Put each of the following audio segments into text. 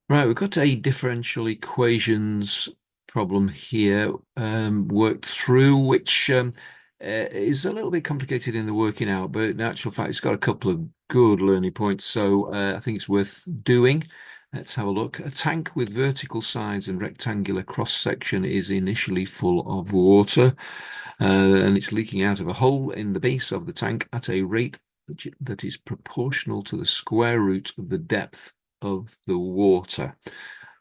Right, we've got a differential equations problem here worked through, which is a little bit complicated in the working out, but in actual fact, it's got a couple of good learning points, so I think it's worth doing. Let's have a look. A tank with vertical sides and rectangular cross-section is initially full of water, and it's leaking out of a hole in the base of the tank at a rate that is proportional to the square root of the depth of the water.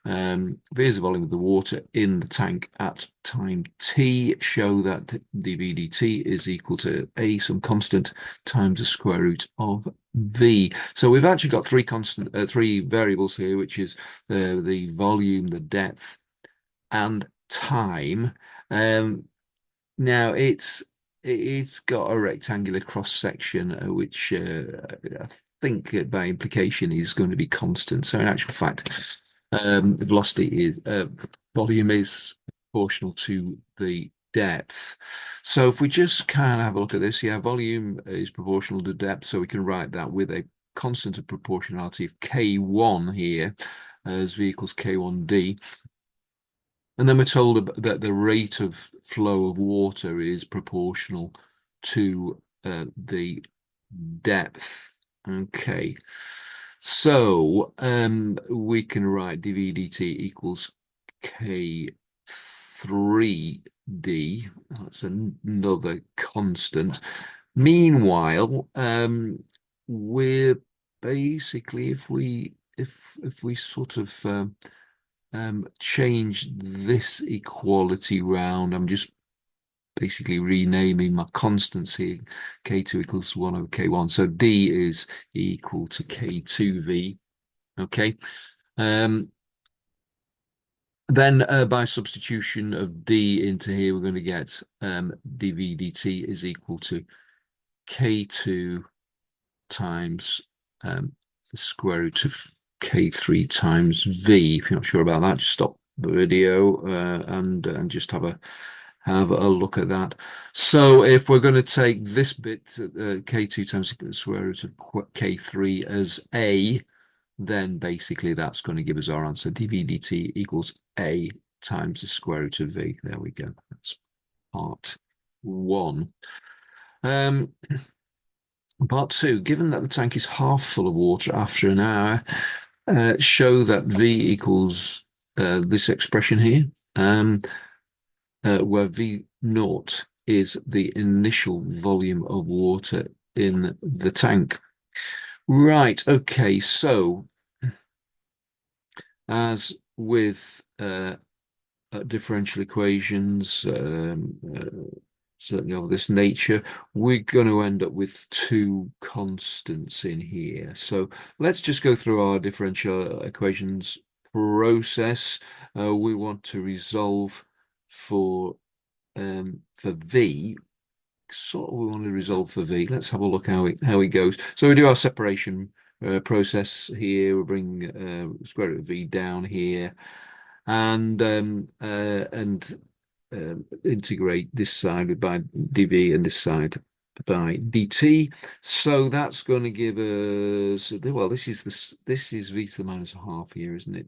Here's the volume of the water in the tank at time t. Show that dv dt is equal to a, some constant, times the square root of v. So we've actually got three variables here, which is the volume, the depth, and time. Now it's got a rectangular cross section, which I think by implication is going to be constant. So in actual fact, velocity is volume is proportional to the depth. So if we just kind of have a look at this, yeah, volume is proportional to depth, so we can write that with a constant of proportionality of K1 here as v equals K1d. And then we're told that the rate of flow of water is proportional to the depth. Okay. So we can write dv dt equals K3d. That's another constant. Meanwhile, we're basically if we sort of change this equality round. I'm just basically renaming my constants here. K2 equals 1 over K1. So D is equal to K2V. Okay. Um, then by substitution of D into here, we're going to get dV dt is equal to K2 times the square root of K3 times V. If you're not sure about that, just stop the video and just have a look at that. So if we're going to take this bit, K2 times the square root of K3 as A, then basically that's going to give us our answer. dV dt equals A times the square root of V. There we go. That's part one. Part two, given that the tank is half full of water after an hour, show that V equals this expression here, where V naught is the initial volume of water in the tank. Right, okay, so as with differential equations, certainly of this nature, we're going to end up with two constants in here. So let's just go through our differential equations process. We want to resolve for V. Sort of we want to resolve for V. Let's have a look how it goes. So we do our separation process here. We bring square root of V down here and integrate this side by dv and this side by dt. So that's going to give us, well, this is v to the minus a half here, isn't it?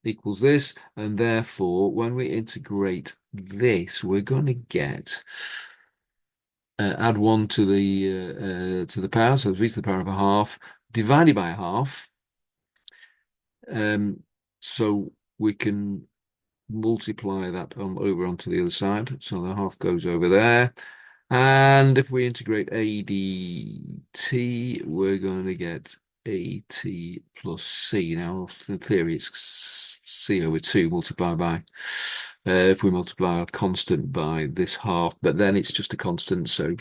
Equals this, and therefore when we integrate this, we're going to get add one to the power, so v to the power of a half divided by a half. So we can multiply that over onto the other side. So the half goes over there. And if we integrate ADT, we're going to get AT plus C. Now, in theory, it's C over 2 multiplied by, if we multiply our constant by this half, but then it's just a constant. So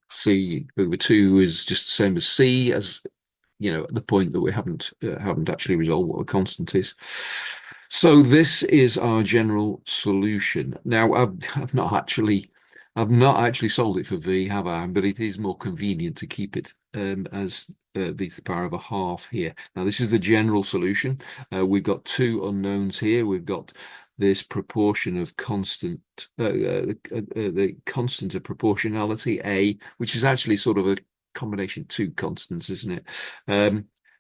C over 2 is just the same as C, as at the point that we haven't actually resolved what a constant is. So this is our general solution. Now I've not actually solved it for v, have I? But it is more convenient to keep it as v to the power of a half here. Now this is the general solution. We've got two unknowns here. We've got this proportion of the constant of proportionality a, which is actually sort of a combination of two constants, isn't it?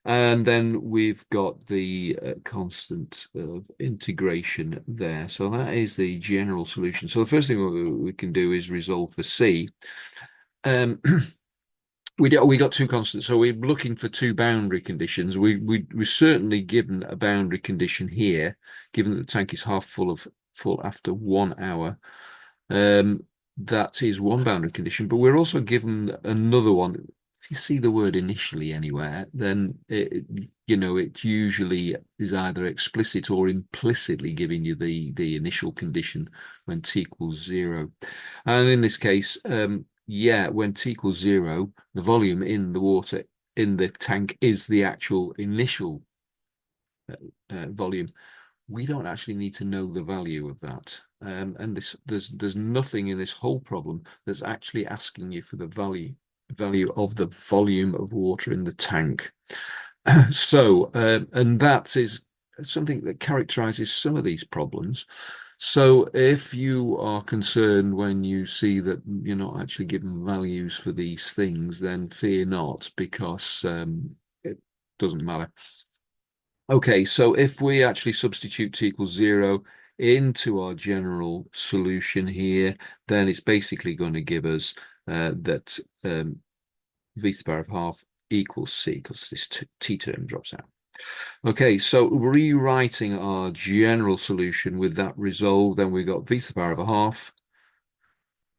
And then we've got the constant of integration there. So that is the general solution. So the first thing we can do is resolve for C. Um, we got two constants, so we're looking for two boundary conditions. We're certainly given a boundary condition here, given that the tank is half full after 1 hour. Um, that is one boundary condition, but we're also given another one. If you see the word initially anywhere, then it usually is either explicit or implicitly giving you the initial condition when t equals 0. And in this case, yeah, when t equals 0, the volume in the water in the tank is the actual initial volume. We don't actually need to know the value of that. And there's nothing in this whole problem that's actually asking you for the value of the volume of water in the tank. So, and that is something that characterizes some of these problems. So if you are concerned when you see that you're not actually given values for these things, then fear not, because it doesn't matter. Okay, so if we actually substitute t equals 0 into our general solution here, then it's basically going to give us that v to the power of half equals c, because this t term drops out. Okay, so rewriting our general solution with that resolve, then we got v to the power of a half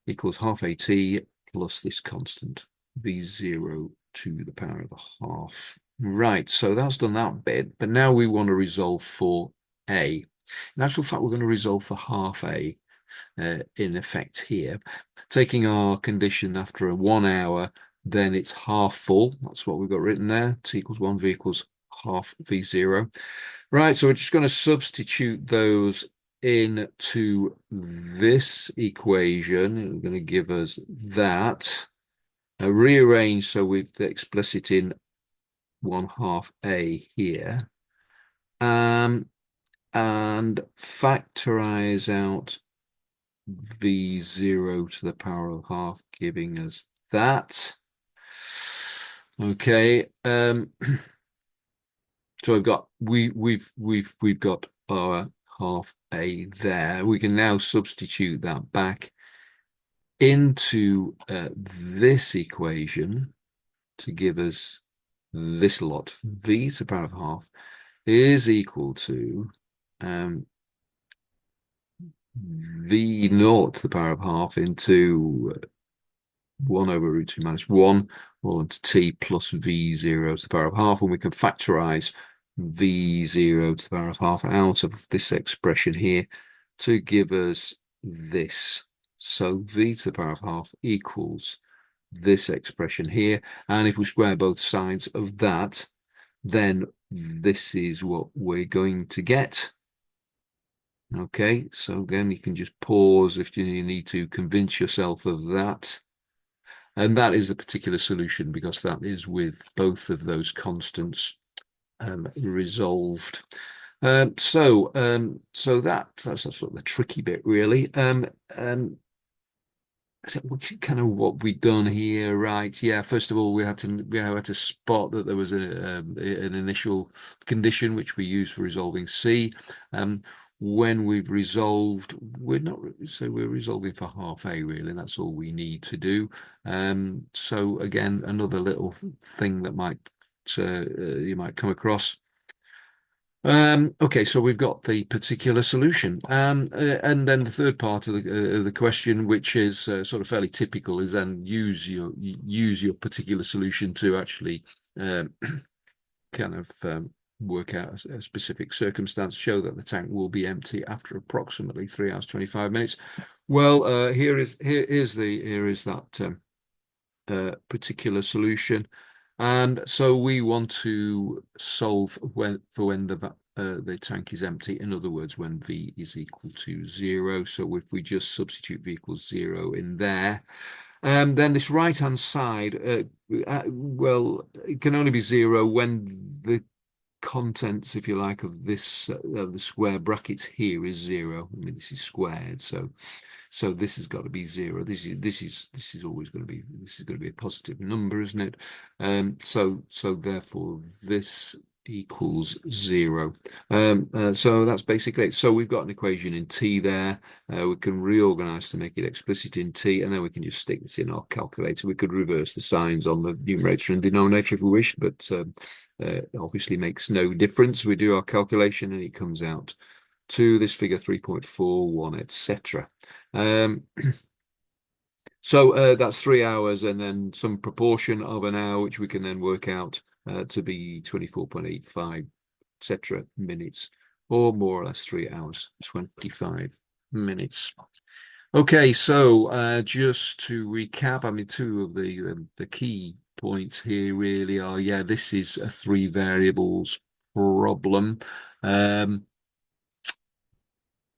equals half at plus this constant, v0 to the power of a half. Right, so that's done that bit, but now we want to resolve for a. In actual fact, we're going to resolve for half a in effect here. Taking our condition after a 1 hour, then it's half full. That's what we've got written there. T equals 1, v equals half v0. Right, so we're just going to substitute those into this equation. It's going to give us that. Rearrange so we've the explicit in 1/2 a here. And factorize out v0 to the power of half, giving us that. Okay. So we've got our half a there. We can now substitute that back into this equation to give us this lot. V to the power of half is equal to v naught to the power of half into 1 over root 2 minus 1 all into t plus v0 to the power of half, and we can factorize v0 to the power of half out of this expression here to give us this. So v to the power of half equals this expression here, and if we square both sides of that, then this is what we're going to get. Okay, so again, you can just pause if you need to convince yourself of that. And that is the particular solution because that is with both of those constants resolved. So that's sort of the tricky bit, really. So kind of what we've done here, right? Yeah, first of all, we had to spot that there was an initial condition which we use for resolving C. When we've resolved, we're resolving for half a really, and that's all we need to do. So again, another little thing that might you might come across. Okay, so we've got the particular solution, and then the third part of the question, which is sort of fairly typical, is then use your particular solution to actually kind of work out a specific circumstance, show that the tank will be empty after approximately 3 hours 25 minutes. Well, here is that particular solution. And so we want to solve when the tank is empty. In other words, when V is equal to 0. So if we just substitute V equals 0 in there, then this right-hand side, well, it can only be 0 when the contents, if you like, of this the square brackets here is 0. I mean, this is squared, so So this has got to be zero. This is always going to be a positive number, isn't it? So therefore this equals zero. So that's basically it. So we've got an equation in t there. We can reorganize to make it explicit in t, and then we can just stick this in our calculator. We could reverse the signs on the numerator and denominator if we wish, but obviously makes no difference. We do our calculation and it comes out to this figure 3.41, etc. So that's 3 hours and then some proportion of an hour, which we can then work out to be 24.85, etc. minutes, or more or less 3 hours, 25 minutes. Okay, so just to recap, I mean, two of the key points here really are, yeah, this is a three variables problem.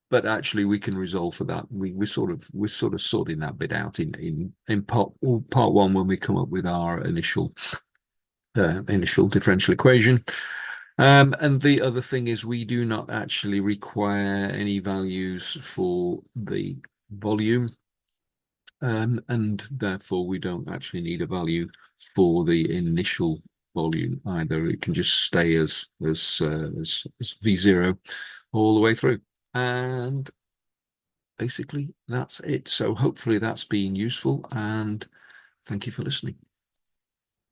But actually we can resolve for that. We're sort of sorting that bit out in part one when we come up with our initial differential equation. And the other thing is we do not actually require any values for the volume, and therefore we don't actually need a value for the initial volume either. It can just stay as V0 all the way through. And basically, that's it. So hopefully that's been useful, and thank you for listening.